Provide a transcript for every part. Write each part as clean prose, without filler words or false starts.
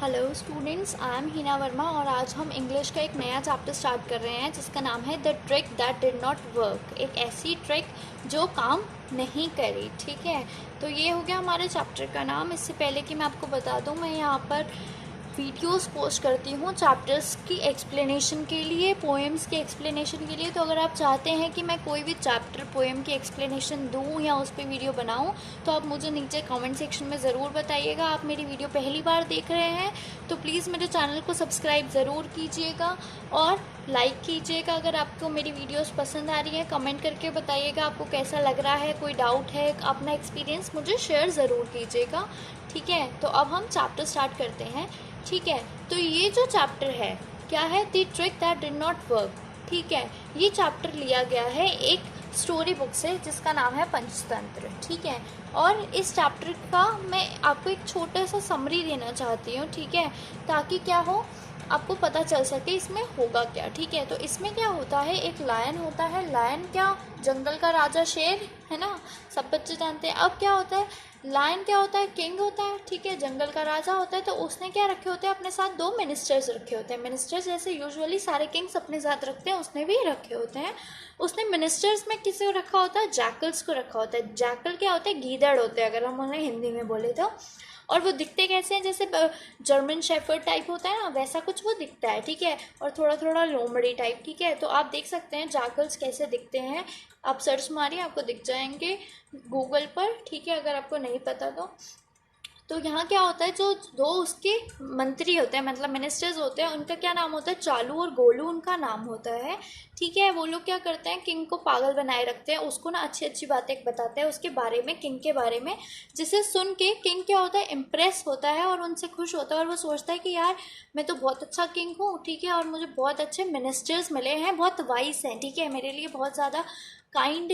Hello students, I am Hina Verma और आज हम इंग्लिश का एक नया चैप्टर स्टार्ट कर रहे हैं जिसका नाम है the trick that did not work. एक ऐसी ट्रिक जो काम नहीं करी। ठीक है, तो ये हो गया हमारे चैप्टर का नाम। इससे पहले कि मैं आपको बता दूं, मैं यहाँ पर वीडियोस पोस्ट करती हूँ चैप्टर्स की एक्सप्लेनेशन के लिए, पोएम्स की एक्सप्लेनेशन के लिए। तो अगर आप चाहते हैं कि मैं कोई भी चैप्टर पोएम की एक्सप्लेनेशन दूँ या उस पर वीडियो बनाऊँ तो आप मुझे नीचे कमेंट सेक्शन में ज़रूर बताइएगा। आप मेरी वीडियो पहली बार देख रहे हैं तो प्लीज़ मेरे चैनल को सब्सक्राइब ज़रूर कीजिएगा और लाइक कीजिएगा। अगर आपको मेरी वीडियोस पसंद आ रही है कमेंट करके बताइएगा आपको कैसा लग रहा है, कोई डाउट है, अपना एक्सपीरियंस मुझे शेयर ज़रूर कीजिएगा। ठीक है, तो अब हम चैप्टर स्टार्ट करते हैं। ठीक है, तो ये जो चैप्टर है क्या है, the trick that did not work. ठीक है, ये चैप्टर लिया गया है एक स्टोरी बुक से जिसका नाम है पंचतंत्र। ठीक है, और इस चैप्टर का मैं आपको एक छोटा सा समरी देना चाहती हूँ। ठीक है, ताकि क्या हो, आपको पता चल सके इसमें होगा क्या। ठीक है, तो इसमें क्या होता है, एक लायन होता है। लायन क्या, जंगल का राजा शेर है ना, सब बच्चे जानते हैं। अब क्या होता है, लायन क्या होता है, किंग होता है। ठीक है, जंगल का राजा होता है। तो उसने क्या रखे होते हैं अपने साथ, दो मिनिस्टर्स रखे होते हैं। मिनिस्टर्स जैसे यूजुअली सारे किंग्स अपने साथ रखते हैं, उसने भी रखे होते हैं। उसने मिनिस्टर्स में किसे को रखा होता है, जैकल्स को रखा होता है। जैकल क्या होते हैं, गीदड़ होते हैं अगर हम उन्हें हिंदी में बोले तो। और वो दिखते कैसे हैं, जैसे जर्मन शेफर्ड टाइप होता है ना, वैसा कुछ वो दिखता है। ठीक है, और थोड़ा थोड़ा लोमड़ी टाइप। ठीक है, तो आप देख सकते हैं जैकल्स कैसे दिखते हैं। आप सर्च मारिए, आपको दिख जाएंगे गूगल पर। ठीक है, अगर आपको नहीं पता तो यहाँ क्या होता है, जो दो उसके मंत्री होते हैं, मतलब मिनिस्टर्स होते हैं, उनका क्या नाम होता है, चालू और गोलू उनका नाम होता है। ठीक है, वो लोग क्या करते हैं, किंग को पागल बनाए रखते हैं। उसको ना अच्छी अच्छी बातें बताते हैं उसके बारे में, किंग के बारे में, जिसे सुन के किंग क्या होता है, इम्प्रेस होता है और उनसे खुश होता है। और वो सोचता है कि यार मैं तो बहुत अच्छा किंग हूँ। ठीक है, और मुझे बहुत अच्छे मिनिस्टर्स मिले हैं, बहुत वाइस हैं। ठीक है, मेरे लिए बहुत ज़्यादा काइंड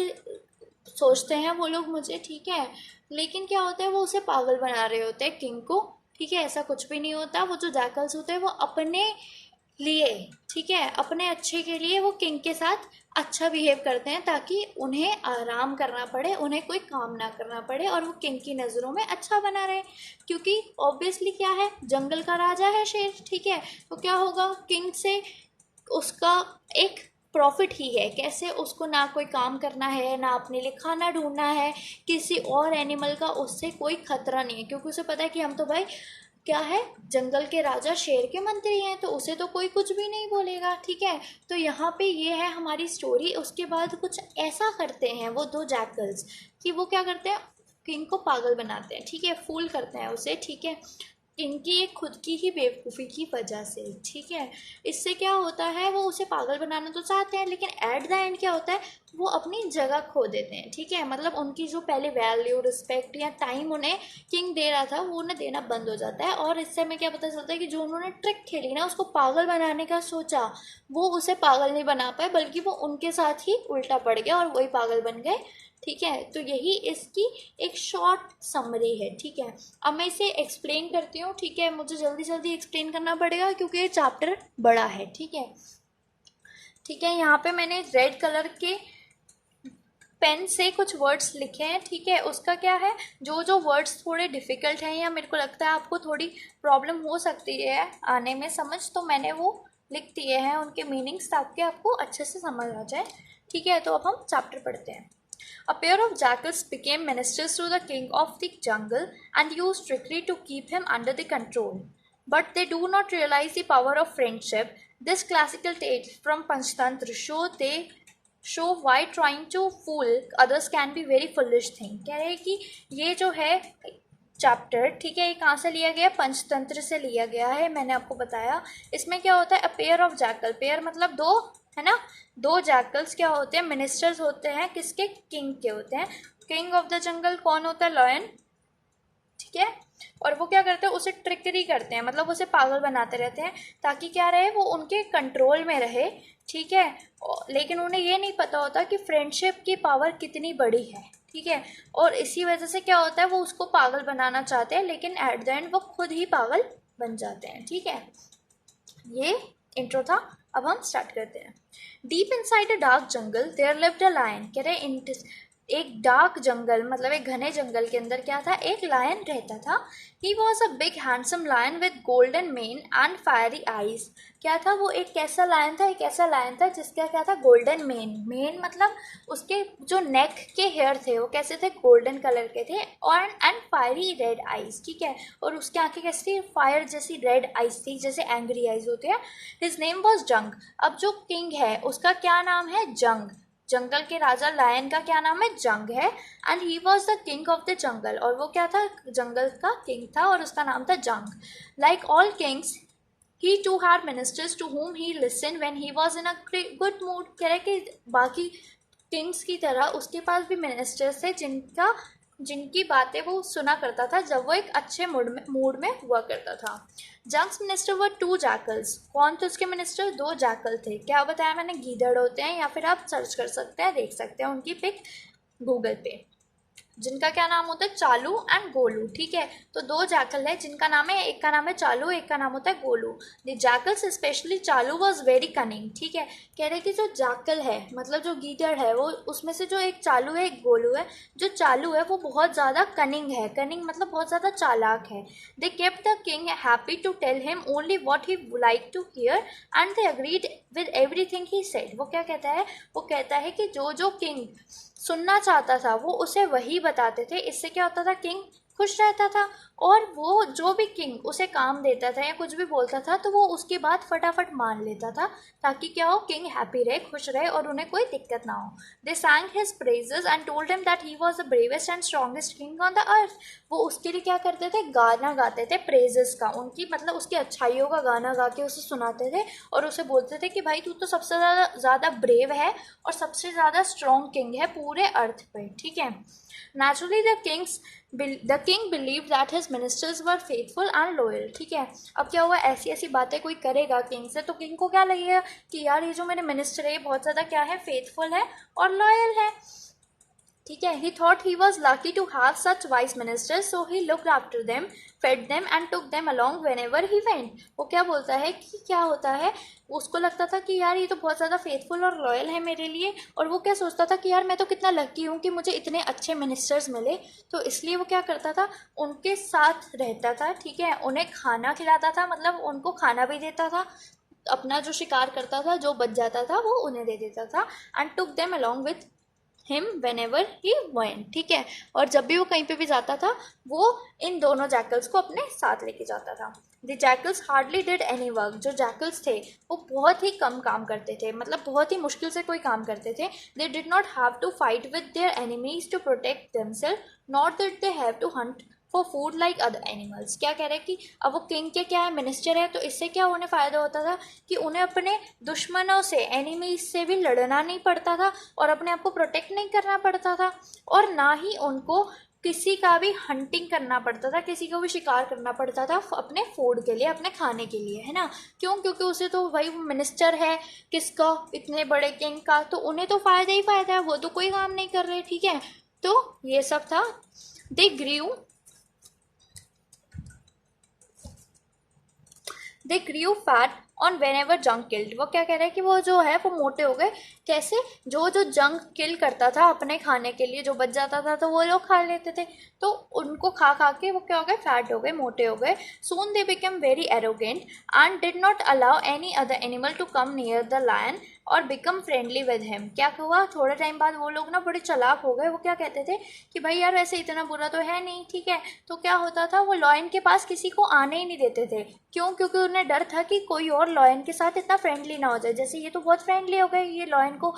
सोचते हैं वो लोग मुझे। ठीक है, लेकिन क्या होता है, वो उसे पागल बना रहे होते हैं किंग को। ठीक है, ऐसा कुछ भी नहीं होता। वो जो जैकल्स होते हैं वो अपने लिए, ठीक है, अपने अच्छे के लिए वो किंग के साथ अच्छा बिहेव करते हैं ताकि उन्हें आराम करना पड़े, उन्हें कोई काम ना करना पड़े और वो किंग की नज़रों में अच्छा बना रहे। क्योंकि ऑब्वियसली क्या है, जंगल का राजा है शेर। ठीक है, तो क्या होगा, किंग से उसका एक प्रॉफिट ही है। कैसे, उसको ना कोई काम करना है, ना अपने लिए खाना ढूंढना है, किसी और एनिमल का उससे कोई खतरा नहीं है, क्योंकि उसे पता है कि हम तो भाई क्या है, जंगल के राजा शेर के मंत्री हैं, तो उसे तो कोई कुछ भी नहीं बोलेगा। ठीक है, तो यहाँ पे ये है हमारी स्टोरी। उसके बाद कुछ ऐसा करते हैं वो दो जैकल्स कि वो क्या करते हैं, किंग को पागल बनाते हैं। ठीक है, फूल करते हैं उसे। ठीक है, इनकी एक खुद की ही बेवकूफ़ी की वजह से। ठीक है, इससे क्या होता है, वो उसे पागल बनाना तो चाहते हैं लेकिन एट द एंड क्या होता है, वो अपनी जगह खो देते हैं। ठीक है, मतलब उनकी जो पहले वैल्यू, रिस्पेक्ट या टाइम उन्हें किंग दे रहा था वो उन्हें देना बंद हो जाता है। और इससे हमें क्या पता चलता है कि जो उन्होंने ट्रिक खेली ना, उसको पागल बनाने का सोचा, वो उसे पागल नहीं बना पाए बल्कि वो उनके साथ ही उल्टा पड़ गया और वही पागल बन गए। ठीक है, तो यही इसकी एक शॉर्ट समरी है। ठीक है, अब मैं इसे एक्सप्लेन करती हूँ। ठीक है, मुझे जल्दी जल्दी एक्सप्लेन करना पड़ेगा क्योंकि ये चैप्टर बड़ा है। ठीक है, ठीक है, यहाँ पे मैंने रेड कलर के पेन से कुछ वर्ड्स लिखे हैं। ठीक है, उसका क्या है, जो जो वर्ड्स थोड़े डिफ़िकल्ट हैं या मेरे को लगता है आपको थोड़ी प्रॉब्लम हो सकती है आने में समझ, तो मैंने वो लिख दिए हैं उनके मीनिंग्स ताकि आपको अच्छे से समझ आ जाए। ठीक है, तो अब हम चैप्टर पढ़ते हैं। A pair of jackals became ministers to the king of the jungle and used strictly to keep him under the control. But they do not realize the power of friendship. This classical tale from Panchtantra show why trying to fool others can be very foolish thing. कह रहे हैं कि ये जो है chapter, ठीक है, ये कहाँ से लिया गया, पंचतंत्र से लिया गया है। मैंने आपको बताया इसमें क्या होता है, a pair of jackal, pair मतलब दो, है ना, दो जैकल्स क्या होते हैं, मिनिस्टर्स होते हैं, किसके, किंग के होते हैं। किंग ऑफ द जंगल कौन होता है, लायन। ठीक है, और वो क्या करते हैं, उसे ट्रिकरी करते हैं, मतलब उसे पागल बनाते रहते हैं ताकि क्या रहे, वो उनके कंट्रोल में रहे। ठीक है, लेकिन उन्हें ये नहीं पता होता कि फ्रेंडशिप की पावर कितनी बड़ी है। ठीक है, और इसी वजह से क्या होता है, वो उसको पागल बनाना चाहते हैं लेकिन एट द एंड वो खुद ही पागल बन जाते हैं। ठीक है, ये इंट्रो था। अब हम स्टार्ट करते हैं। Deep inside a dark jungle there lived a lion. कह रहे एक डार्क जंगल, मतलब एक घने जंगल के अंदर क्या था, एक लायन रहता था। He was a big handsome lion with golden mane and fiery eyes. क्या था वो, एक कैसा लायन था, एक ऐसा लायन था जिसका क्या था, गोल्डन मेन। मेन मतलब उसके जो नेक के हेयर थे वो कैसे थे, गोल्डन कलर के थे, और एंड फायरी रेड आईज, ठीक है। और उसकी आंखें कैसी थी, फायर जैसी रेड आईज थी, जैसे एंग्री आईज होते हैं। हिज नेम वॉज जंग। अब जो किंग है उसका क्या नाम है, जंग। जंगल के राजा लायन का क्या नाम है, जंग है। And he was the king of the जंगल, और वो क्या था, जंगल का किंग था, और उसका नाम था जंग। Like all Kings he too had ministers to whom he listened when he was in a good mood। कह रहे कि बाकी किंग्स की तरह उसके पास भी मिनिस्टर्स थे जिनकी बातें वो सुना करता था जब वो एक अच्छे मूड में हुआ करता था। Jung's minister were to jackals. कौन थे उसके मिनिस्टर, दो जैकल थे। क्या बताया मैंने, गीदड़ होते हैं, या फिर आप सर्च कर सकते हैं, देख सकते हैं उनकी पिक गूगल पे, जिनका क्या नाम होता है, चालू एंड गोलू, ठीक है। तो दो जैकल है जिनका नाम है, एक का नाम है चालू, एक का नाम होता है गोलू। द जैकल्स स्पेशली चालू वॉज वेरी कनिंग, ठीक है। कह रहे कि जो जैकल है मतलब जो गीदड़ है, वो उसमें से जो एक चालू है एक गोलू है। जो चालू है वो बहुत ज़्यादा कनिंग है, कनिंग मतलब बहुत ज़्यादा चालाक है। They kept the king happy to tell him only what he like to hear and they agreed with everything he said. वो क्या कहता है, वो कहता है कि जो जो किंग सुनना चाहता था वो उसे वही बताते थे। इससे क्या होता था, किंग खुश रहता था, और वो जो भी किंग उसे काम देता था या कुछ भी बोलता था तो वो उसकी बात फटाफट मान लेता था, ताकि क्या हो, किंग हैप्पी रहे, खुश रहे, और उन्हें कोई दिक्कत ना हो। They sang his praises and told him that he was the bravest and strongest king on the earth. वो उसके लिए क्या करते थे, गाना गाते थे प्रेजेस का, उनकी मतलब उसकी अच्छाइयों का गाना गा के उसे सुनाते थे, और उसे बोलते थे कि भाई तू तो सबसे ज़्यादा ब्रेव है और सबसे ज़्यादा स्ट्रॉन्ग किंग है पूरे अर्थ पे, ठीक है। Naturally, the king believed that his ministers were faithful and loyal, ठीक है। अब क्या हुआ, ऐसी ऐसी बातें कोई करेगा किंग से तो किंग को क्या लगेगा कि यार ये जो मेरे मिनिस्टर है ये बहुत ज़्यादा क्या है, फेथफुल है और लॉयल है, ठीक है। He thought he was lucky to have such wise ministers, so he looked after them, fed them and took them along whenever he went. वो क्या बोलता है कि क्या होता है, उसको लगता था कि यार ये तो बहुत ज़्यादा फेथफुल और लॉयल है मेरे लिए, और वो क्या सोचता था कि यार मैं तो कितना लकी हूँ कि मुझे इतने अच्छे मिनिस्टर्स मिले। तो इसलिए वो क्या करता था, उनके साथ रहता था, ठीक है, उन्हें खाना खिलाता था, मतलब उनको खाना भी देता था, अपना जो शिकार करता था जो बच जाता था वो उन्हें दे देता था। And took them along with him when ever he went, ठीक है। और जब भी वो कहीं पे भी जाता था वो इन दोनों जैकल्स को अपने साथ लेके जाता था। The jackals hardly did any work. जो जैकल्स थे वो बहुत ही कम काम करते थे, मतलब बहुत ही मुश्किल से कोई काम करते थे। They did not have to fight with their enemies to protect themselves, not that they have to hunt for food like other animals. क्या कह रहे हैं कि अब वो किंग के क्या है, मिनिस्टर है, तो इससे क्या उन्हें फ़ायदा होता था कि उन्हें अपने दुश्मनों से, एनिमीज से भी लड़ना नहीं पड़ता था, और अपने आप को प्रोटेक्ट नहीं करना पड़ता था, और ना ही उनको किसी का भी हंटिंग करना पड़ता था, किसी को भी शिकार करना पड़ता था अपने फूड के लिए, अपने खाने के लिए, है ना। क्यों, क्योंकि उसे तो भाई वो मिनिस्टर है किसका, इतने बड़े किंग का, तो उन्हें तो फ़ायदा ही फ़ायदा है, वो तो कोई काम नहीं कर रहे, ठीक है। तो ये सब था। They grew fat on whenever young killed. वो क्या कह रहे हैं कि वो जो है वो मोटे हो गए। कैसे, जो जो जंग किल करता था अपने खाने के लिए, जो बच जाता था तो वो लोग खा लेते थे, तो उनको खा खा के वो क्या हो गए, फैट हो गए, मोटे हो गए। Soon they become very arrogant and did not allow any other animal to come near the lion और बिकम फ्रेंडली विद हिम। क्या हुआ, थोड़े टाइम बाद वो लोग ना बड़े चालाक हो गए। वो क्या कहते थे कि भाई यार वैसे इतना बुरा तो है नहीं, ठीक है। तो क्या होता था, वो लॉयन के पास किसी को आने ही नहीं देते थे। क्यों, क्योंकि उन्हें डर था कि कोई और लॉयन के साथ इतना फ्रेंडली ना हो जाए। जैसे ये तो बहुत फ्रेंडली हो गए, ये लॉयन को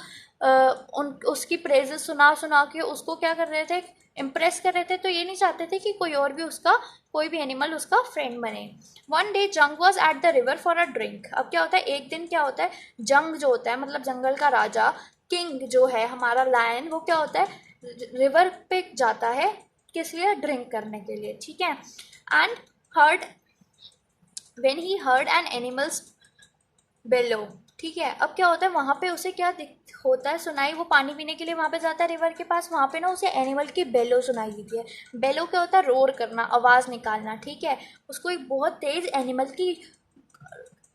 उसकी प्रेजेस सुना सुना के उसको क्या कर रहे थे, इम्प्रेस कर रहे थे, तो ये नहीं चाहते थे कि कोई और भी उसका, कोई भी एनिमल उसका फ्रेंड बने। वन डे जंग was at the river for a drink. अब क्या होता है, एक दिन क्या होता है, जंग जो होता है मतलब जंगल का राजा, किंग जो है हमारा लायन, वो क्या होता है, रिवर पे जाता है, किस लिए, ड्रिंक करने के लिए, ठीक है। And heard when he heard an animals bellow, ठीक है। अब क्या होता है, वहाँ पे उसे क्या होता है, सुनाई, वो पानी पीने के लिए वहाँ पे जाता है रिवर के पास, वहाँ पे ना उसे एनिमल की बेलो सुनाई देती है। बेलो क्या होता है, रोर करना, आवाज़ निकालना, ठीक है। उसको एक बहुत तेज़ एनिमल की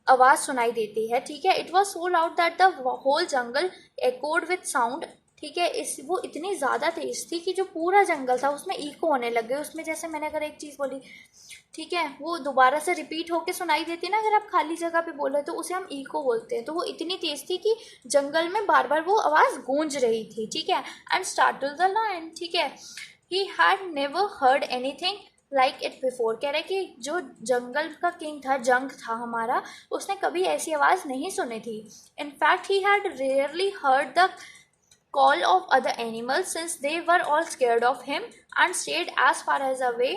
आवाज़ सुनाई देती है, ठीक है। It was so loud that the whole jungle echoed with sound, ठीक है। इस वो इतनी ज़्यादा तेज थी कि जो पूरा जंगल था उसमें इको होने लग गए। उसमें जैसे मैंने अगर एक चीज़ बोली, ठीक है, वो दोबारा से रिपीट होके सुनाई देती है ना, अगर आप खाली जगह पे बोले तो उसे हम इको बोलते हैं। तो वो इतनी तेज थी कि जंगल में बार बार वो आवाज़ गूंज रही थी, ठीक है। एंड स्टार्टल द लायन, ठीक है, he had never heard anything like it before. कह रहे कि जो जंगल का किंग था, जंग था हमारा, उसने कभी ऐसी आवाज़ नहीं सुनी थी। In fact he had rarely heard the call of other animals since they were all scared of him and stayed as far as away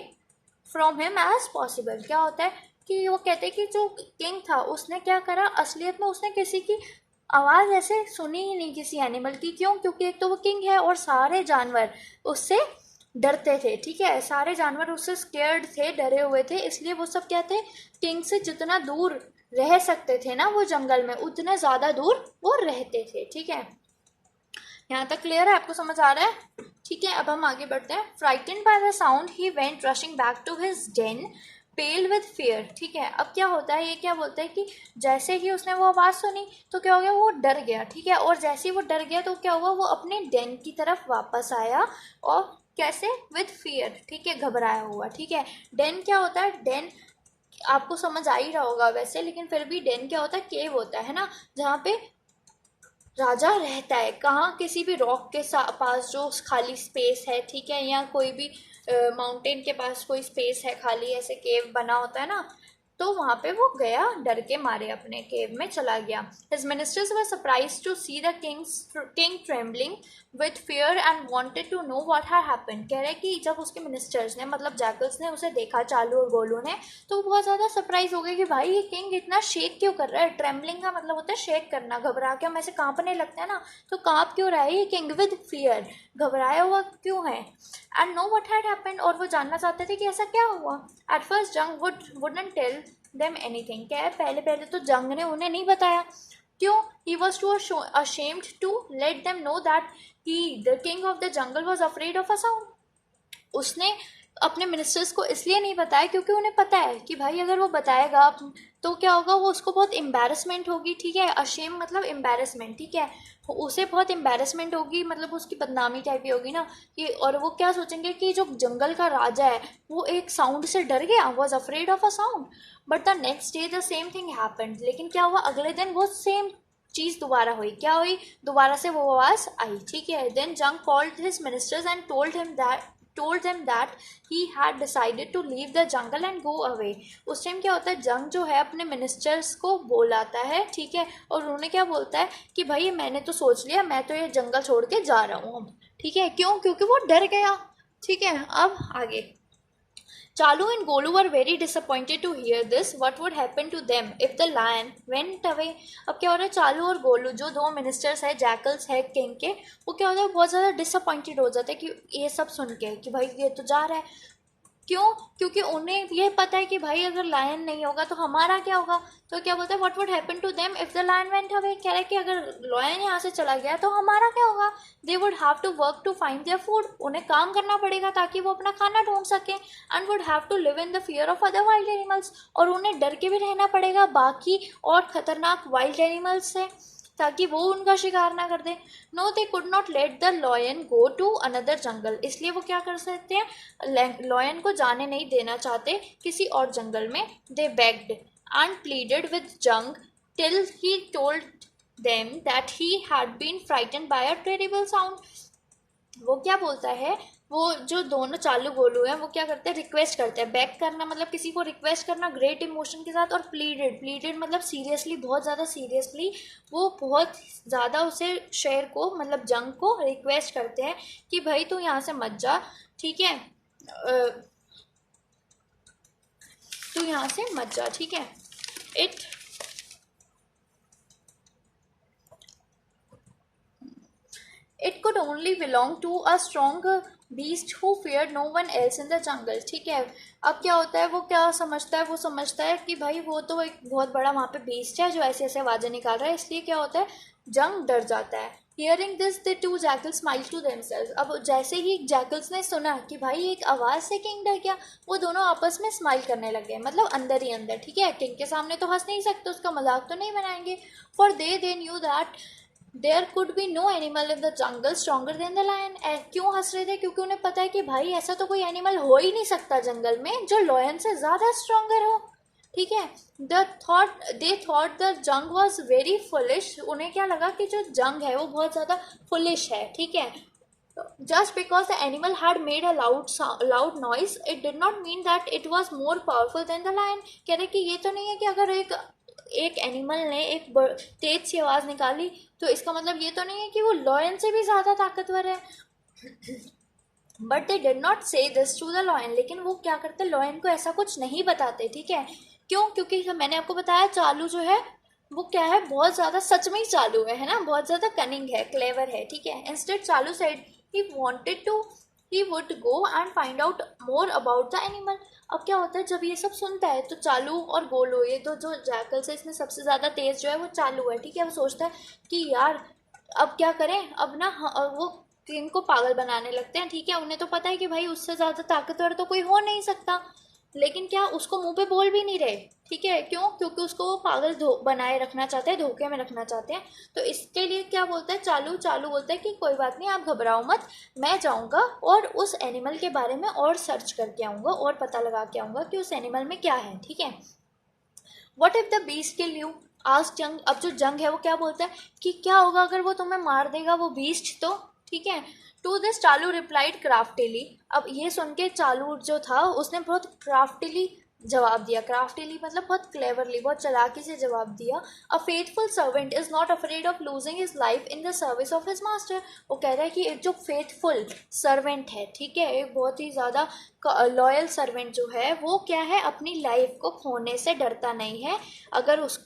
from him as possible। क्या होता है कि वो कहते हैं कि जो किंग था उसने क्या करा, असलियत में उसने किसी की आवाज़ ऐसे सुनी ही नहीं किसी एनिमल की। क्यों? क्योंकि एक तो वो किंग है और सारे जानवर उससे डरते थे, ठीक है, सारे जानवर उससे स्केर्ड थे, डरे हुए थे। इसलिए वो सब क्या थे, किंग से जितना दूर रह सकते थे ना वो जंगल में, उतने ज़्यादा दूर वो रहते थे, ठीक है। यहाँ तक क्लियर है? आपको समझ आ रहा है? ठीक है, अब हम आगे बढ़ते हैं। Frightened by the sound he went rushing back to his den pale with fear. ठीक है, अब क्या होता है, ये क्या बोलता है कि जैसे ही उसने वो आवाज़ सुनी तो क्या हो गया, वो डर गया, ठीक है। और जैसे ही वो डर गया तो क्या हुआ, वो अपने डेन की तरफ वापस आया। और कैसे? विद फियर, ठीक है, घबराया हुआ, ठीक है। डेन क्या होता है? डेन आपको समझ आ ही रहा होगा वैसे, लेकिन फिर भी डेन क्या होता है? केव होता है ना, जहाँ पे राजा रहता है। कहाँ? किसी भी रॉक के पास जो खाली स्पेस है, ठीक है, या कोई भी माउंटेन के पास कोई स्पेस है खाली, ऐसे केव बना होता है ना, तो वहाँ पे वो गया, डर के मारे अपने केव में चला गया। His ministers were surprise to see the king trembling with fear and wanted to know what had happened. कह रहे कि जब उसके मिनिस्टर्स ने, मतलब जैकल्स ने उसे देखा, चालू और गोलू ने, तो वो बहुत ज़्यादा सरप्राइज हो गए कि भाई ये किंग इतना शेक क्यों कर रहा है। ट्रेम्बलिंग का मतलब होता है शेक करना, घबरा के हम ऐसे कांपने लगते हैं ना, तो कांप क्यों रहा है ये किंग? विद फियर, घबराया हुआ क्यों है। And no what had happened, और वो जानना चाहते थे कि ऐसा क्या हुआ। एट फर्स्ट जंग वुडंट टेल देम एनीथिंग। क्या है, पहले पहले तो जंग ने उन्हें नहीं बताया। क्यों? He was too ashamed to let them know that he the king of the jungle was afraid of a sound. उसने अपने मिनिस्टर्स को इसलिए नहीं बताया क्योंकि उन्हें पता है कि भाई अगर वो बताएगा तो क्या होगा, वो उसको बहुत एम्बेरसमेंट होगी, ठीक है। अशेम मतलब एम्बेरसमेंट, ठीक है, उसे बहुत एम्बेरसमेंट होगी, मतलब उसकी बदनामी टाइप की होगी ना कि, और वो क्या सोचेंगे कि जो जंगल का राजा है वो एक साउंड से डर गया, was afraid of a sound. But the next day the same thing happened. लेकिन क्या हुआ, अगले दिन वो सेम चीज़ दोबारा हुई। क्या हुई? दोबारा से वो आवाज़ आई, ठीक है। देन जंग called his ministers and told them that he had decided to leave the jungle and go away। उस टाइम क्या होता है, जंग जो है अपने मिनिस्टर्स को बुलाता है, ठीक है, और उन्होंने क्या बोलता है कि भाई मैंने तो सोच लिया, मैं तो ये जंगल छोड़ के जा रहा हूँ, ठीक है। क्यों? क्योंकि वो डर गया, ठीक है। अब आगे, Chalu and Golu were very disappointed to hear this. What would happen to them if the lion went away? अब क्या हो रहा है, चालू और गोलू जो दो मिनिस्टर्स है, जैकल्स है किंग के, वो क्या होता है, बहुत ज़्यादा डिसअपॉइंटेड हो जाता है कि ये सब सुन के कि भाई ये तो जा रहा है। क्यों? क्योंकि उन्हें ये पता है कि भाई अगर लायन नहीं होगा तो हमारा क्या होगा। तो क्या बोलते हैं, what would happen to them if the lion went away. कह रहे कि अगर लायन यहाँ से चला गया तो हमारा क्या होगा। They would have to work to find their food. उन्हें काम करना पड़ेगा ताकि वो अपना खाना ढूंढ सकें। And would have to live in the fear of other wild animals. और उन्हें डर के भी रहना पड़ेगा बाकी और खतरनाक वाइल्ड एनिमल्स से, ताकि वो उनका शिकार ना कर दे। No they could not let the lion go to another jungle. इसलिए वो क्या कर सकते हैं, लॉयन को जाने नहीं देना चाहते किसी और जंगल में। They begged and pleaded with जंग till he told them that he had been frighten by a terrible sound. वो क्या बोलता है, वो जो दोनों चालू गोलू हैं वो क्या करते हैं, रिक्वेस्ट करते हैं। बैक करना मतलब किसी को रिक्वेस्ट करना ग्रेट इमोशन के साथ, और प्लीडेड मतलब सीरियसली, बहुत ज़्यादा सीरियसली, वो बहुत ज़्यादा उसे शेर को, मतलब जंग को रिक्वेस्ट करते हैं कि भाई तू यहाँ से मत जा, ठीक है, तू यहाँ से मत जा, ठीक है। It could only belong to a strong beast who feared no one else in the jungle। ठीक है, अब क्या होता है, वो क्या समझता है, वो समझता है कि भाई वो तो एक बहुत बड़ा वहाँ पे बीस्ट है जो ऐसे ऐसे आवाज़ें निकाल रहा है, इसलिए क्या होता है, जंग डर जाता है। Hearing this the two jackals smiled to themselves. अब जैसे ही जैकल्स ने सुना कि भाई एक आवाज़ से किंग डर गया, वो दोनों आपस में स्माइल करने लग गए, मतलब अंदर ही अंदर, ठीक है। किंग के सामने तो हंस नहीं सकते, उसका मजाक तो नहीं बनाएंगे। For they knew that there could be no animal in the jungle stronger than the lion. क्यों हंस रहे थे? क्योंकि उन्हें पता है कि भाई ऐसा तो कोई एनिमल हो ही नहीं सकता जंगल में जो लॉयन से ज़्यादा स्ट्रॉन्गर हो। ठीक है, दे थॉट द जंग वॉज वेरी फुलिश। उन्हें क्या लगा कि जो जंग है वो बहुत ज़्यादा फुलिश है। ठीक है, just because the animal had made a loud noise, it did not mean that it was more powerful than the lion। कह रहे कि ये तो नहीं है कि अगर एक एनिमल ने एक तेज सी आवाज़ निकाली तो इसका मतलब ये तो नहीं है कि वो लॉयन से भी ज़्यादा ताकतवर है। बट दे डिड नॉट से दिस टू द लॉयन। लेकिन वो क्या करते, लॉयन को ऐसा कुछ नहीं बताते। ठीक है, क्यों? क्योंकि मैंने आपको बताया चालू जो है वो क्या है, बहुत ज़्यादा सच में ही चालू है ना, बहुत ज़्यादा कनिंग है, क्लेवर है। ठीक है, इंस्टेड चालू side he would go and find out more about the animal। अब क्या होता है जब ये सब सुनता है तो चालू और गोलू, ये तो जो जैकल्स है इसमें सबसे ज़्यादा तेज जो है वो चालू है। ठीक है, वो सोचता है कि यार अब क्या करें, अब ना वो किंग को पागल बनाने लगते हैं। ठीक है, उन्हें तो पता है कि भाई उससे ज़्यादा ताकतवर तो कोई हो नहीं सकता, लेकिन क्या उसको मुंह पे बोल भी नहीं रहे। ठीक है, क्यों? क्योंकि उसको वो पागल बनाए रखना चाहते हैं, धोखे में रखना चाहते हैं। तो इसके लिए क्या बोलता है चालू? चालू बोलता है कि कोई बात नहीं, आप घबराओ मत, मैं जाऊंगा और उस एनिमल के बारे में और सर्च करके आऊँगा और पता लगा के आऊँगा कि उस एनिमल में क्या है। ठीक है, what if the beast kill you आज जंग। अब जो जंग है वो क्या बोलता है कि क्या होगा अगर वो तुम्हें मार देगा, वो बीस्ट तो। ठीक है, टू दिस चालू रिप्लाइड क्राफ्टिली। अब ये सुन के चालू जो था उसने बहुत क्राफ्टिली जवाब दिया। क्राफ्टिली मतलब बहुत क्लेवरली, बहुत चालाकी से जवाब दिया। अ faithful servant is not afraid of losing his life in the service of his master. वो कह रहा है कि एक जो फेथफुल सर्वेंट है, ठीक है, एक बहुत ही ज़्यादा लॉयल सर्वेंट जो है वो क्या है, अपनी लाइफ को खोने से डरता नहीं है अगर उसको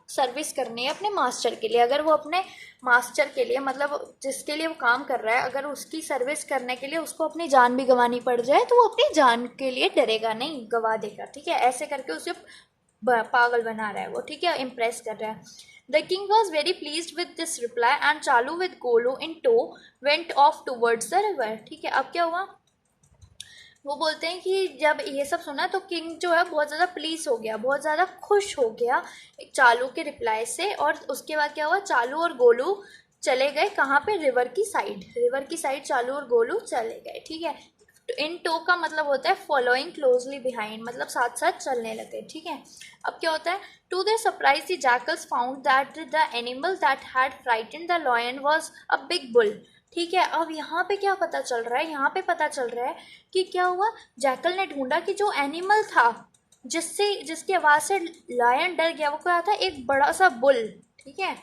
सर्विस करनी है अपने मास्टर के लिए। अगर वो अपने मास्टर के लिए मतलब जिसके लिए वो काम कर रहा है, अगर उसकी सर्विस करने के लिए उसको अपनी जान भी गंवानी पड़ जाए तो वो अपनी जान के लिए डरेगा नहीं, गंवा देगा। ठीक है, ऐसे करके उसे पागल बना रहा है वो। ठीक है, इम्प्रेस कर रहा है। The king was very pleased with this reply and Chalu with Golu in tow went off towards the river. ठीक है, अब क्या हुआ, वो बोलते हैं कि जब ये सब सुना तो किंग जो है बहुत ज़्यादा प्लीज हो गया, बहुत ज़्यादा खुश हो गया चालू के रिप्लाई से। और उसके बाद क्या हुआ, चालू और गोलू चले गए कहाँ पे, रिवर की साइड। रिवर की साइड चालू और गोलू चले गए। ठीक है, इन टो का मतलब होता है फॉलोइंग क्लोजली बिहाइंड, मतलब साथ साथ चलने लगे। ठीक है, अब क्या होता है, to their surprise the jackals found that the animal that had frightened the lion was a big bull. ठीक है, अब यहाँ पे क्या पता चल रहा है, यहाँ पे पता चल रहा है कि क्या हुआ, जैकल ने ढूंढा कि जो एनिमल था जिसकी आवाज़ से लायन डर गया वो क्या था, एक बड़ा सा बुल। ठीक है,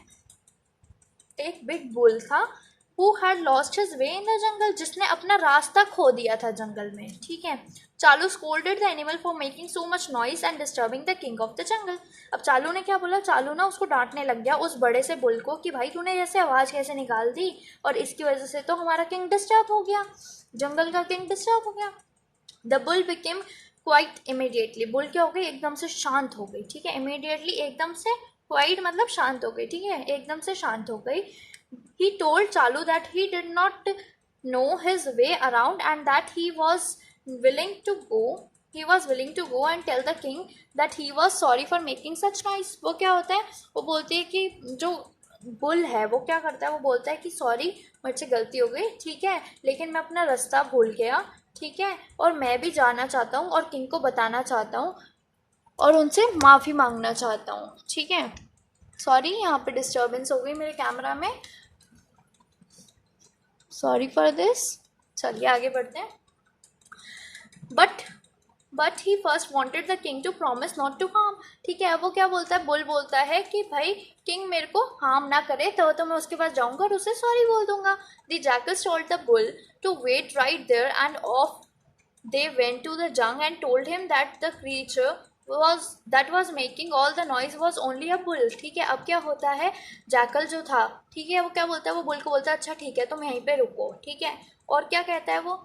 एक बिग बुल था who had lost his way in the jungle, जिसने अपना रास्ता खो दिया था जंगल में। ठीक है, चालू scolded the animal for making so much noise and disturbing the king of the jungle। अब चालू ने क्या बोला, चालू ना उसको डांटने लग गया उस बड़े से बुल को कि भाई तूने जैसे आवाज़ कैसे निकाल दी और इसकी वजह से तो हमारा किंग डिस्टर्ब हो गया, जंगल का किंग डिस्टर्ब हो गया। The bull became quite immediately. Bull क्या हो गई, एकदम से शांत हो गई। ठीक है, इमीडिएटली एकदम से, क्वाइट मतलब शांत हो गई। ठीक है, एकदम से शांत हो गई। He told Chalu that he did not know his way around and that he was willing to go and tell the king that he was sorry for making such noise। वो क्या होता है, वो बोलती है कि जो बुल है वो क्या करता है, वो बोलता है कि सॉरी मुझसे गलती हो गई, ठीक है, लेकिन मैं अपना रास्ता भूल गया। ठीक है, और मैं भी जाना चाहता हूँ और किंग को बताना चाहता हूँ और उनसे माफ़ी मांगना चाहता हूँ। ठीक है, सॉरी यहाँ पे डिस्टर्बेंस हो गई मेरे कैमरा में, सॉरी फॉर दिस। चलिए आगे बढ़ते हैं। But he first wanted the king to promise not to harm. ठीक है, अब वो क्या बोलता है, बुल बोलता है कि भाई किंग मेरे को हार्म ना करे तो मैं उसके पास जाऊंगा और उसे सॉरी बोल दूंगा। The jackals told the bull to wait right there and off they went to the jung and told him that the creature was making all the noise was only a bull। ठीक है, अब क्या होता है, jackal जो था, ठीक है, वो क्या बोलता है, वो बुल को बोलता है अच्छा ठीक है तुम यहीं पे रुको। ठीक है, और क्या कहता है वो,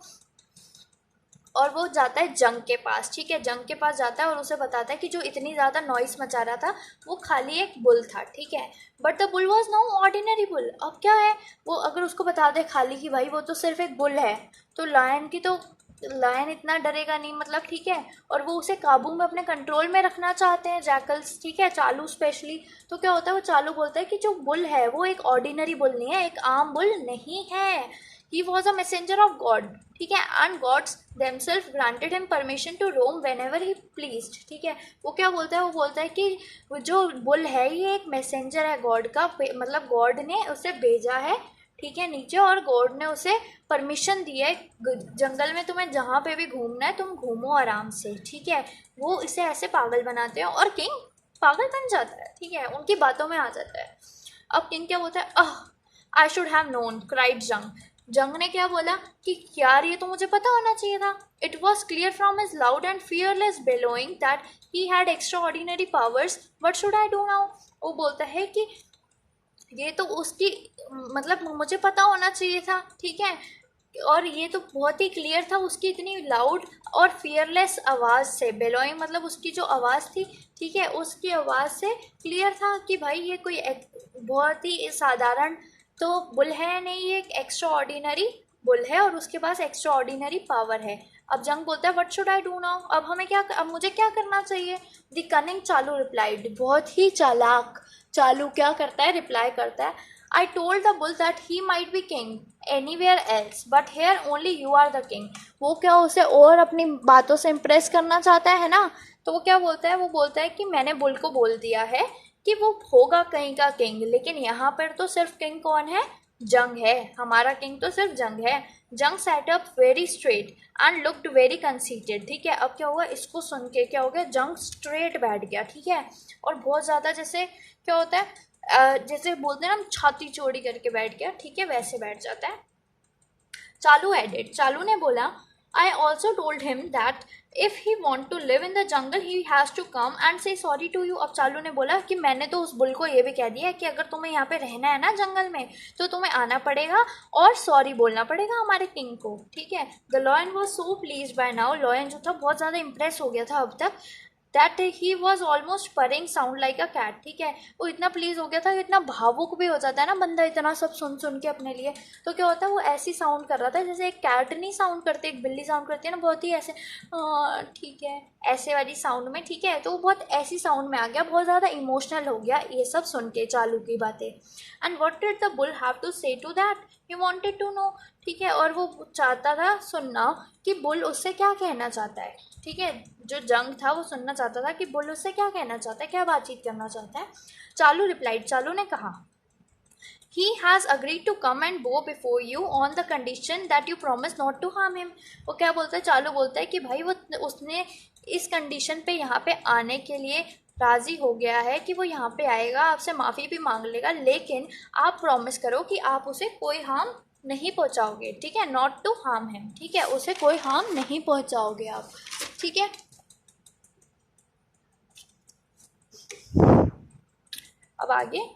और वो जाता है जंग के पास। ठीक है, जंग के पास जाता है और उसे बताता है कि जो इतनी ज़्यादा नॉइस मचा रहा था वो खाली एक बुल था। ठीक है, but the bull was no ordinary bull. अब क्या है, वो अगर उसको बता दे खाली कि भाई वो तो सिर्फ एक बुल है तो लायन की तो लायन इतना डरेगा नहीं, मतलब ठीक है। और वो उसे काबू में अपने कंट्रोल में रखना चाहते हैं जैकल्स, ठीक है, चालू स्पेशली। तो क्या होता है, वो चालू बोलता है कि जो बुल है वो एक ऑर्डिनरी बुल नहीं है, एक आम बुल नहीं है। He was a messenger of God, ठीक है, and gods themself granted him permission to roam whenever he pleased, ठीक है। वो क्या बोलता है, वो बोलता है कि जो बुल है ये एक मैसेंजर है गॉड का, मतलब गॉड ने उसे भेजा है, ठीक है, नीचे, और गॉड ने उसे परमिशन दी है जंगल में तुम्हें जहाँ पे भी घूमना है तुम घूमो आराम से, ठीक है। वो इसे ऐसे पागल बनाते हैं और किंग पागल बन जाता है, ठीक है, उनकी बातों में आ जाता है। अब किंग क्या बोलता है, I should have known, cried जंग। जंग ने क्या बोला कि यार ये तो मुझे पता होना चाहिए था। It was clear from his loud and fearless bellowing that he had extraordinary powers, what should I do now. वो बोलता है कि ये तो उसकी, मतलब मुझे पता होना चाहिए था, ठीक है। और ये तो बहुत ही क्लियर था उसकी इतनी लाउड और फियरलेस आवाज़ से, बेलोइंग मतलब उसकी जो आवाज़ थी, ठीक है, उसकी आवाज़ से क्लियर था कि भाई ये कोई बहुत ही साधारण तो बुल है नहीं, ये एक एक्स्ट्रा ऑर्डिनरी बुल है और उसके पास एक्स्ट्रा ऑर्डिनरी पावर है। अब जंग बोलता है what should I do now, अब मुझे क्या करना चाहिए। द कनिंग चालू रिप्लाइड, बहुत ही चालाक चालू क्या करता है, रिप्लाई करता है, I told the bull that he might be king anywhere else but here only you are the king. वो क्या उसे और अपनी बातों से इम्प्रेस करना चाहता है ना। तो वो क्या बोलता है, वो बोलता है कि मैंने बुल को बोल दिया है कि वो होगा कहीं का किंग, लेकिन यहाँ पर तो सिर्फ किंग कौन है, जंग है, हमारा किंग तो सिर्फ जंग है। जंग set up very straight and looked very conceited, ठीक है। अब क्या हुआ, इसको सुन के क्या हो गया, जंग स्ट्रेट बैठ गया, ठीक है, और बहुत ज़्यादा जैसे क्या होता है, जैसे बोलते हैं ना हम छाती चौड़ी करके बैठ गया, ठीक है, वैसे बैठ जाता है। चालू एडेड, चालू ने बोला, I also told him that if he want to live in the jungle he has to come and say sorry to you. अब चालू ने बोला कि मैंने तो उस बुल को ये भी कह दिया है कि अगर तुम्हें यहाँ पे रहना है ना जंगल में तो तुम्हें आना पड़ेगा और सॉरी बोलना पड़ेगा हमारे किंग को, ठीक है। The lion was so please by now, lion जो था बहुत ज़्यादा इंप्रेस हो गया था अब तक, that he was almost purring sound like a cat, ठीक है। वो इतना प्लीज हो गया था, इतना भावुक भी हो जाता है ना बंदा इतना सब सुन सुन के अपने लिए, तो क्या होता है वो ऐसी साउंड कर रहा था जैसे एक कैट नहीं साउंड करती, एक बिल्ली साउंड करती है ना, बहुत ही ऐसे ठीक है ऐसे वाली साउंड में, ठीक है। तो वो बहुत ऐसी साउंड में आ गया, बहुत ज़्यादा इमोशनल हो गया ये सब सुन के चालू की बातें। And what did the bull have to say to that, he wanted to know, ठीक है। और वो चाहता था सुनना कि बुल उससे क्या कहना चाहता है, ठीक है। जो जंग था वो सुनना चाहता था कि बुल उससे क्या कहना चाहता है, क्या बातचीत करना चाहता है। चालू रिप्लाइड, चालू ने कहा, he has agreed to come and bow before you on the condition that you promise not to harm him। वो क्या बोलता है, चालू बोलता है कि भाई वो उसने इस कंडीशन पे यहाँ पे आने के लिए राज़ी हो गया है कि वो यहाँ पे आएगा, आपसे माफ़ी भी मांग लेगा, लेकिन आप प्रॉमिस करो कि आप उसे कोई हार्म नहीं पहुँचाओगे, ठीक है, नॉट टू हार्म हिम, ठीक है, उसे कोई हार्म नहीं पहुँचाओगे आप, ठीक है। अब आगे,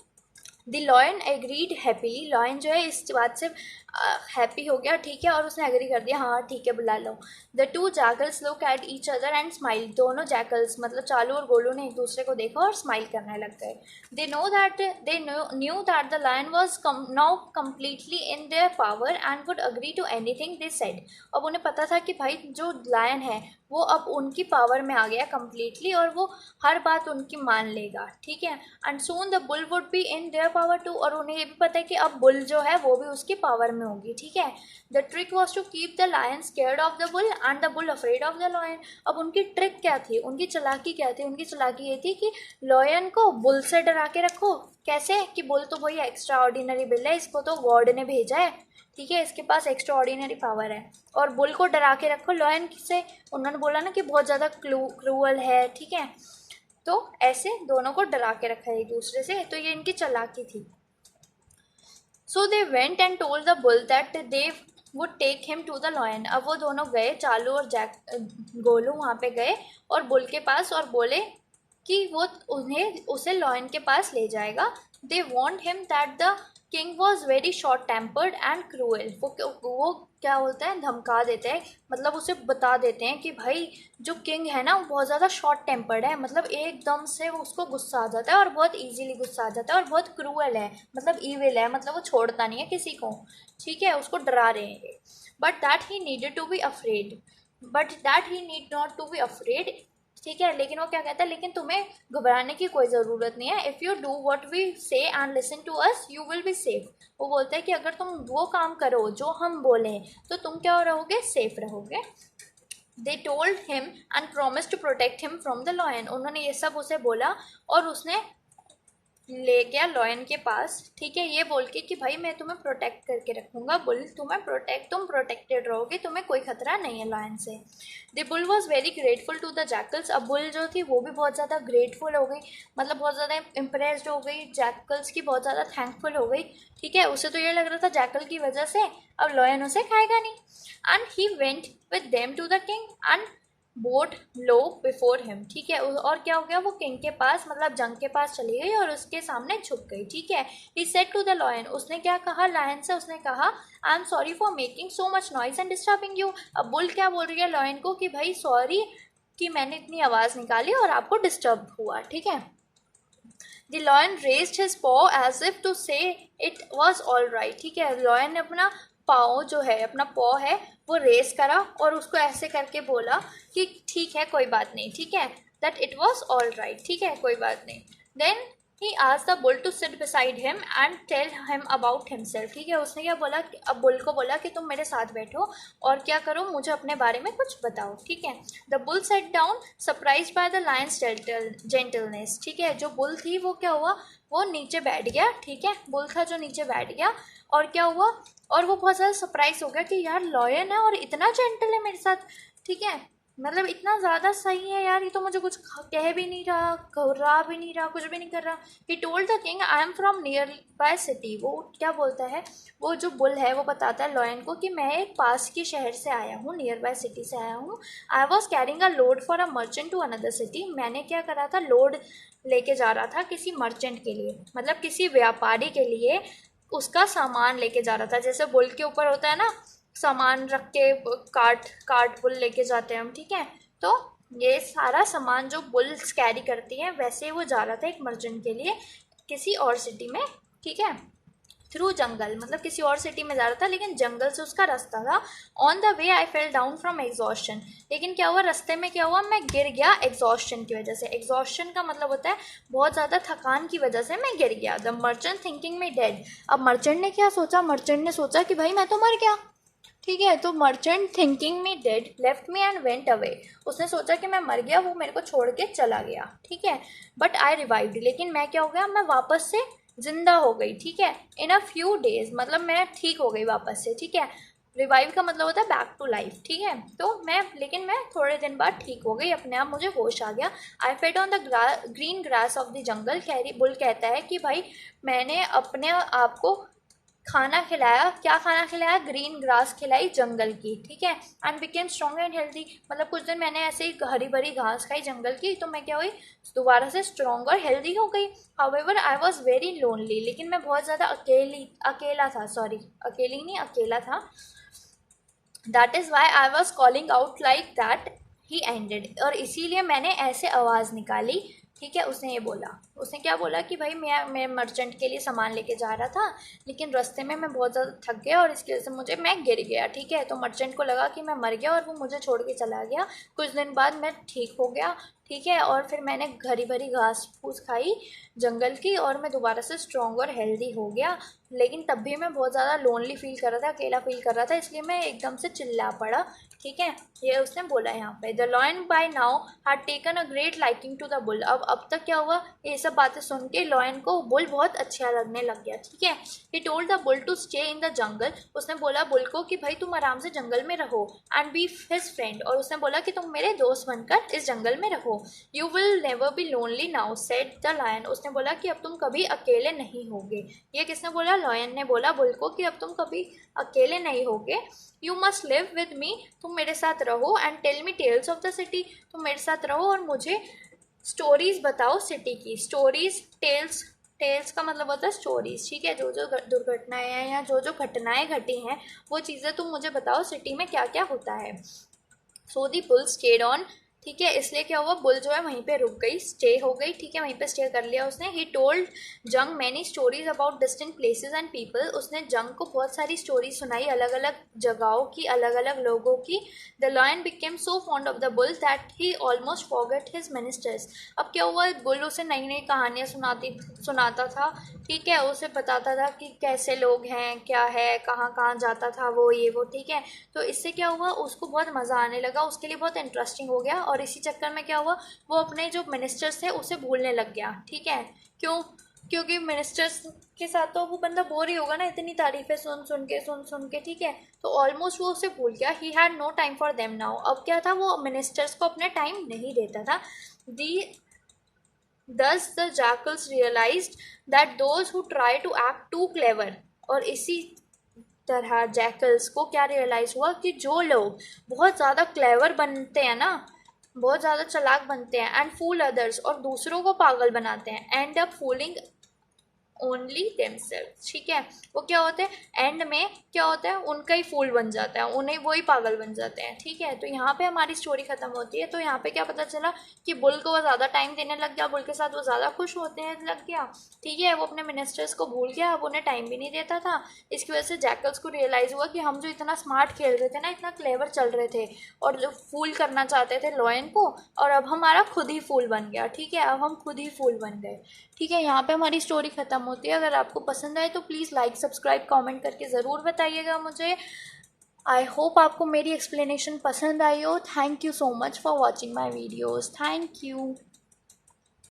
the lion agreed happily, lion जो है इस बात से हैप्पी हो गया, ठीक है, और उसने एग्री कर दिया, हाँ ठीक है बुला लो। The two jackals look at each other and smile, दोनों जैकल्स मतलब चालू और गोलू ने एक दूसरे को देखा और स्माइल करने लग गए। They knew that the lion was now completely in their power and would agree to anything they said. अब उन्हें पता था कि भाई जो लायन है वो अब उनकी पावर में आ गया कम्प्लीटली और वो हर बात उनकी मान लेगा, ठीक है। And soon the bull would be in their power too, और उन्हें ये भी पता है कि अब बुल जो है वो भी उसकी पावर में होगी, ठीक है। The trick was to keep the lion scared of the bull and the bull afraid of the lion. अब उनकी ट्रिक क्या थी, उनकी चालाकी क्या थी, उनकी चालाकी ये थी कि लॉयन को बुल से डरा के रखो, कैसे कि बुल तो भाई एक्स्ट्रा ऑर्डिनरी बिल है, इसको तो गॉड ने भेजा है, ठीक है, इसके पास एक्स्ट्रा ऑर्डिनरी पावर है, और बुल को डरा के रखो लॉयन से, उन्होंने बोला ना कि बहुत ज़्यादा क्रूअल है, ठीक है। तो ऐसे दोनों को डरा के रखा है एक दूसरे से, तो ये इनकी चालाकी थी। So they went and told the bull that they would take him to the lion. अब वो दोनों गए, चालू और गोलू वहाँ पे गए और बुल के पास और बोले कि वो उसे लॉयन के पास ले जाएगा। They want him that the king was very short tempered and cruel. वो क्या होता है, धमका देते हैं, मतलब उसे बता देते हैं कि भाई जो किंग है ना वो बहुत ज़्यादा शॉर्ट टेम्पर्ड है, मतलब एकदम से उसको गुस्सा आ जाता है और बहुत इजीली गुस्सा आ जाता है, और बहुत क्रूअल है, मतलब ईविल है, मतलब वो छोड़ता नहीं है किसी को, ठीक है, उसको डरा रहे हैं। But that he needed to be afraid, but that he need not to be afraid, ठीक है। लेकिन वो क्या कहता है, लेकिन तुम्हें घबराने की कोई ज़रूरत नहीं है, if you do what we say and listen to us you will be safe. वो बोलता है कि अगर तुम वो काम करो जो हम बोलें तो तुम क्या रहोगे, सेफ रहोगे। They told him and promise to protect him from the lion, उन्होंने ये सब उसे बोला और उसने ले गया लॉयन के पास, ठीक है, ये बोल के कि भाई मैं तुम्हें प्रोटेक्ट करके रखूंगा, बुल तुम प्रोटेक्टेड रहोगे, तुम्हें कोई खतरा नहीं है लॉयन से। The bull was very grateful to the jackals, अब बुल जो थी वो भी बहुत ज़्यादा ग्रेटफुल हो गई, मतलब बहुत ज़्यादा इम्प्रेस्ड हो गई, जैकल्स की बहुत ज़्यादा थैंकफुल हो गई, ठीक है। उसे तो ये लग रहा था जैकल की वजह से अब लॉयन उसे खाएगा नहीं। And he went with them to the king and bowed low before him, ठीक है, और क्या हो गया, वो किंग के पास मतलब जंग के पास चली गई और उसके सामने झुक गई, ठीक है। He said to the lion, उसने क्या कहा लायन से, उसने कहा I am sorry for making so much noise and disturbing you. अब बुल क्या बोल रही है लॉयन को कि भाई सॉरी कि मैंने इतनी आवाज़ निकाली और आपको डिस्टर्ब हुआ, ठीक है। द लॉयन रेज्ड हिज पॉ एज इफ टू से इट वॉज ऑल राइट, ठीक है, लॉयन ने अपना पाँव जो है, अपना पॉ है वो रेस करा और उसको ऐसे करके बोला कि ठीक है कोई बात नहीं, ठीक है, that it was all right, ठीक है कोई बात नहीं। Then he asked the bull to sit beside him and tell him about himself, ठीक है, उसने क्या बोला, अब बुल को बोला कि तुम मेरे साथ बैठो और क्या करो, मुझे अपने बारे में कुछ बताओ, ठीक है। The bull set down surprise by the Lions gentleness, ठीक है, जो बुल थी वो क्या हुआ, वो नीचे बैठ गया, ठीक है, बुल था जो नीचे बैठ गया और क्या हुआ, और वो बहुत ज़्यादा सरप्राइज हो गया कि यार लॉयन है और इतना जेंटल है मेरे साथ, ठीक है, मतलब इतना ज़्यादा सही है यार, ये तो मुझे कुछ कह भी नहीं रहा, घबरा भी नहीं रहा, कुछ भी नहीं कर रहा। ही told the king I am from near by city, वो क्या बोलता है, वो जो बुल है वो बताता है लॉयन को कि मैं एक पास के शहर से आया हूँ, नियर बाय सिटी से आया हूँ। I was carrying a load for a merchant to another city, मैंने क्या करा था, लोड लेके जा रहा था किसी मर्चेंट के लिए, मतलब किसी व्यापारी के लिए उसका सामान लेके जा रहा था, जैसे बुल के ऊपर होता है ना सामान रख के कार्ट बुल लेके जाते हैं हम, ठीक है, तो ये सारा सामान जो बुल्स कैरी करती हैं वैसे वो जा रहा था एक मर्चेंट के लिए किसी और सिटी में, ठीक है, थ्रू जंगल, मतलब किसी और सिटी में जा रहा था लेकिन जंगल से उसका रास्ता था। On the way I fell down from exhaustion, लेकिन क्या हुआ रास्ते में, क्या हुआ, मैं गिर गया एग्जॉस्शन की वजह से। एग्जॉस्शन का मतलब होता है बहुत ज़्यादा थकान की वजह से मैं गिर गया। The merchant thinking me dead, अब मर्चेंट ने क्या सोचा, मर्चेंट ने सोचा कि भाई मैं तो मर गया, ठीक है, तो merchant thinking me dead left me and went away, उसने सोचा कि मैं मर गया, वो मेरे को छोड़ के चला गया, ठीक है। बट आई रिवाइव्ड, लेकिन मैं क्या हो गया, मैं वापस से जिंदा हो गई, ठीक है, इन अ फ्यू डेज, मतलब मैं ठीक हो गई वापस से, ठीक है। रिवाइव का मतलब होता है बैक टू लाइफ, ठीक है, तो लेकिन मैं थोड़े दिन बाद ठीक हो गई, अपने आप मुझे होश आ गया। I fed on the green grass of the jungle, कैरी बुल कहता है कि भाई मैंने अपने आप को खाना खिलाया, क्या खाना खिलाया, ग्रीन ग्रास खिलाई जंगल की, ठीक है, and became strong and healthy, मतलब कुछ दिन मैंने ऐसे ही हरी भरी घास खाई जंगल की तो मैं क्या हुई, दोबारा से स्ट्रॉन्ग और हेल्दी हो गई। However I was very lonely, लेकिन मैं बहुत ज़्यादा अकेला था, सॉरी अकेली नहीं अकेला था। That is why I was calling out like that he ended, और इसीलिए मैंने ऐसे आवाज़ निकाली, ठीक है। उसने ये बोला, उसने क्या बोला कि भाई मैं मर्चेंट के लिए सामान लेके जा रहा था लेकिन रास्ते में मैं बहुत ज़्यादा थक गया और इसकी वजह से मैं गिर गया, ठीक है, तो मर्चेंट को लगा कि मैं मर गया और वो मुझे छोड़ के चला गया। कुछ दिन बाद मैं ठीक हो गया, ठीक है, और फिर मैंने हरी भरी घास फूस खाई जंगल की और मैं दोबारा से स्ट्रॉन्ग और हेल्दी हो गया, लेकिन तब भी मैं बहुत ज़्यादा लोनली फील कर रहा था, अकेला फील कर रहा था, इसलिए मैं एकदम से चिल्ला पड़ा, ठीक है, ये उसने बोला यहाँ पे। The lion by now had taken a great liking to the bull, अब तक क्या हुआ, ये सब बातें सुन के लॉयन को बुल बहुत अच्छा लगने लग गया, ठीक है। He told the bull to stay in the jungle, उसने बोला बुल को कि भाई तुम आराम से जंगल में रहो, एंड बी हिज फ्रेंड, और उसने बोला कि तुम मेरे दोस्त बनकर इस जंगल में रहो। You will never be lonely now said the lion, उसने बोला कि अब तुम कभी अकेले नहीं होगे। ये किसने बोला, लॉयन ने बोला बुल को कि अब तुम कभी अकेले नहीं होगे। You must live with me, तुम मेरे साथ रहो, and tell me tales of the city, तुम मेरे साथ रहो और मुझे स्टोरीज बताओ सिटी की। स्टोरीज, टेल्स का मतलब होता है स्टोरीज, ठीक है, जो जो दुर्घटनाएं हैं या जो जो घटनाएं घटी हैं वो चीज़ें तुम मुझे बताओ सिटी में क्या क्या होता है। सो दी बुल स्टेड ऑन ठीक है। इसलिए क्या हुआ, बुल जो है वहीं पे रुक गई, स्टे हो गई, ठीक है, वहीं पे स्टे कर लिया उसने। ही टोल्ड जंग many stories about distant places and people, उसने जंग को बहुत सारी स्टोरी सुनाई अलग अलग जगहों की, अलग अलग लोगों की। The lion became so fond of the bull that he almost forget his ministers. अब क्या हुआ, बुल उसे नई नई कहानियाँ सुनाता था, ठीक है, उसे बताता था कि कैसे लोग हैं, क्या है, कहाँ कहाँ जाता था वो, ये वो, ठीक है। तो इससे क्या हुआ, उसको बहुत मज़ा आने लगा, उसके लिए बहुत इंटरेस्टिंग हो गया। और इसी चक्कर में क्या हुआ, वो अपने जो मिनिस्टर्स थे उसे भूलने लग गया, ठीक है। क्यों? क्योंकि मिनिस्टर्स के साथ तो वो बंदा बोर ही होगा ना, इतनी तारीफें सुन सुन के, ठीक है। तो ऑलमोस्ट वो उसे भूल गया। He had no time for them now. अब क्या था, वो मिनिस्टर्स को अपने टाइम नहीं देता था। दी Thus the jackals realized that those who try to act too clever, और इसी तरह जैकल्स को क्या रियलाइज हुआ कि जो लोग बहुत ज़्यादा क्लेवर बनते हैं ना, बहुत ज़्यादा चालाक बनते हैं, एंड फूल अदर्स, और दूसरों को पागल बनाते हैं, end up fooling only themself, ठीक है। वो क्या होते हैं, एंड में क्या होता है, उनका ही फूल बन जाता है, उन्हें वही पागल बन जाते हैं, ठीक है। तो यहाँ पे हमारी स्टोरी खत्म होती है। तो यहाँ पे क्या पता चला कि बुल को वो ज़्यादा टाइम देने लग गया, बुल के साथ वो ज़्यादा खुश होते हैं लग गया, ठीक है। वो अपने मिनिस्टर्स को भूल गया, अब उन्हें टाइम भी नहीं देता था। इसकी वजह से जैकल्स को रियलाइज़ हुआ कि हम जो इतना स्मार्ट खेल रहे थे ना, इतना क्लेवर चल रहे थे, और जो फूल करना चाहते थे लॉयन को, और अब हमारा खुद ही फूल बन गया, ठीक है, अब हम खुद ही फूल बन गए, ठीक है। यहाँ पे हमारी स्टोरी ख़त्म होती है। अगर आपको पसंद आए तो प्लीज़ लाइक सब्सक्राइब कमेंट करके ज़रूर बताइएगा मुझे। आई होप आपको मेरी एक्सप्लेनेशन पसंद आई हो। Thank you so much for watching my videos. Thank you.